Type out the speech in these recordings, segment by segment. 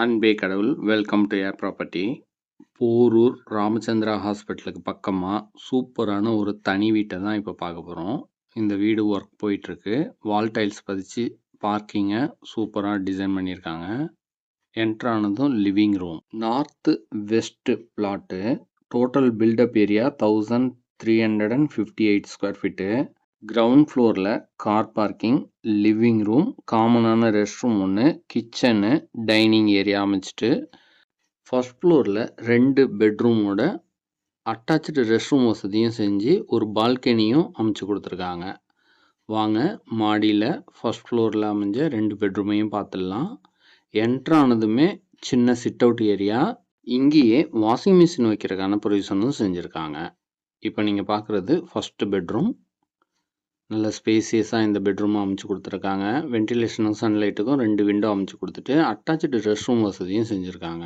அன்பே கடவுள் welcome to air property. Porur Ramachandra ஹாஸ்பிட்டலுக்கு பக்கமாக சூப்பரான ஒரு தனி வீட்டை தான் இப்போ பார்க்க போகிறோம். இந்த வீடு ஒர்க் போயிட்டுருக்கு. வால் டைல்ஸ் பதிச்சு பார்க்கிங்கை சூப்பராக டிசைன் பண்ணியிருக்காங்க. என்ட்ரானதும் living room. North west plot. Total built up 1358 square feet. Ground ஃப்ளோரில் கார் பார்க்கிங், லிவிங் ரூம், காமனான ரெஸ்ட் ரூம் ஒன்று, கிச்சனு, டைனிங் ஏரியா அமைச்சிட்டு ஃபர்ஸ்ட் ஃப்ளோரில் 2 பெட்ரூமோட அட்டாச்சு ரெஸ்ட் ரூம் வசதியும் செஞ்சு ஒரு பால்கனியும் அமைச்சு கொடுத்துருக்காங்க. வாங்க மாடியில் ஃபர்ஸ்ட் ஃப்ளோரில் அமைஞ்ச 2 பெட்ரூமையும் பார்த்துடலாம். என்ட்ரானதுமே சின்ன சிட் அவுட் ஏரியா, இங்கேயே வாஷிங் மிஷின் வைக்கிறதுக்கான ப்ரொவிஷனும் செஞ்சுருக்காங்க. இப்போ நீங்கள் பார்க்குறது ஃபஸ்ட்டு பெட்ரூம். நல்ல ஸ்பேசியஸாக இந்த பெட்ரூமும் அமைச்சு கொடுத்துருக்காங்க. வென்டிலேஷனும் சன்லைட்டுக்கும் 2 விண்டோ அமைச்சு கொடுத்துட்டு அட்டாச்சு ரெஸ்ட் ரூம் வசதியும் செஞ்சுருக்காங்க.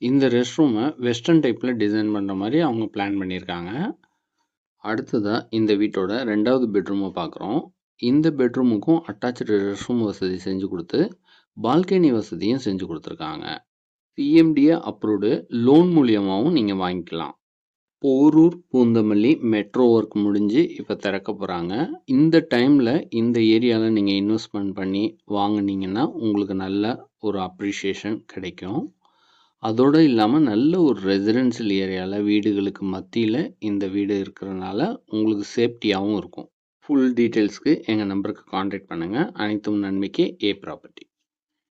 இந்த ரெஸ்ட் ரூமை வெஸ்டர்ன் டைப்பில் டிசைன் பண்ணுற மாதிரி அவங்க பிளான் பண்ணியிருக்காங்க. அடுத்ததாக இந்த வீட்டோட 2வது பெட்ரூமை பார்க்குறோம். இந்த பெட்ரூமுக்கும் அட்டாச்சு ரெஸ்ட் ரூம் வசதி செஞ்சு கொடுத்து பால்கனி வசதியும் செஞ்சு கொடுத்துருக்காங்க. பிஎம்டிஏ அப்ரூவ்டு லோன் மூலியமாகவும் நீங்கள் வாங்கிக்கலாம். போரூர் பூந்தமல்லி மெட்ரோ ஒர்க் முடிஞ்சு இப்போ திறக்க போகிறாங்க. இந்த டைமில் இந்த ஏரியாவில் நீங்கள் இன்வெஸ்ட்மெண்ட் பண்ணி வாங்கினீங்கன்னா உங்களுக்கு நல்ல ஒரு அப்ரிஷியேஷன் கிடைக்கும். அதோடு இல்லாமல் நல்ல ஒரு ரெசிடென்ஷியல் ஏரியாவில் வீடுகளுக்கு மத்தியில் இந்த வீடு இருக்கிறதுனால உங்களுக்கு சேஃப்டியாகவும் இருக்கும். ஃபுல் டீட்டெயில்ஸ்க்கு எங்கள் நம்பருக்கு கான்டாக்ட் பண்ணுங்கள். அனைத்தும் நன்மைக்கு ஏ ப்ராப்பர்ட்டி.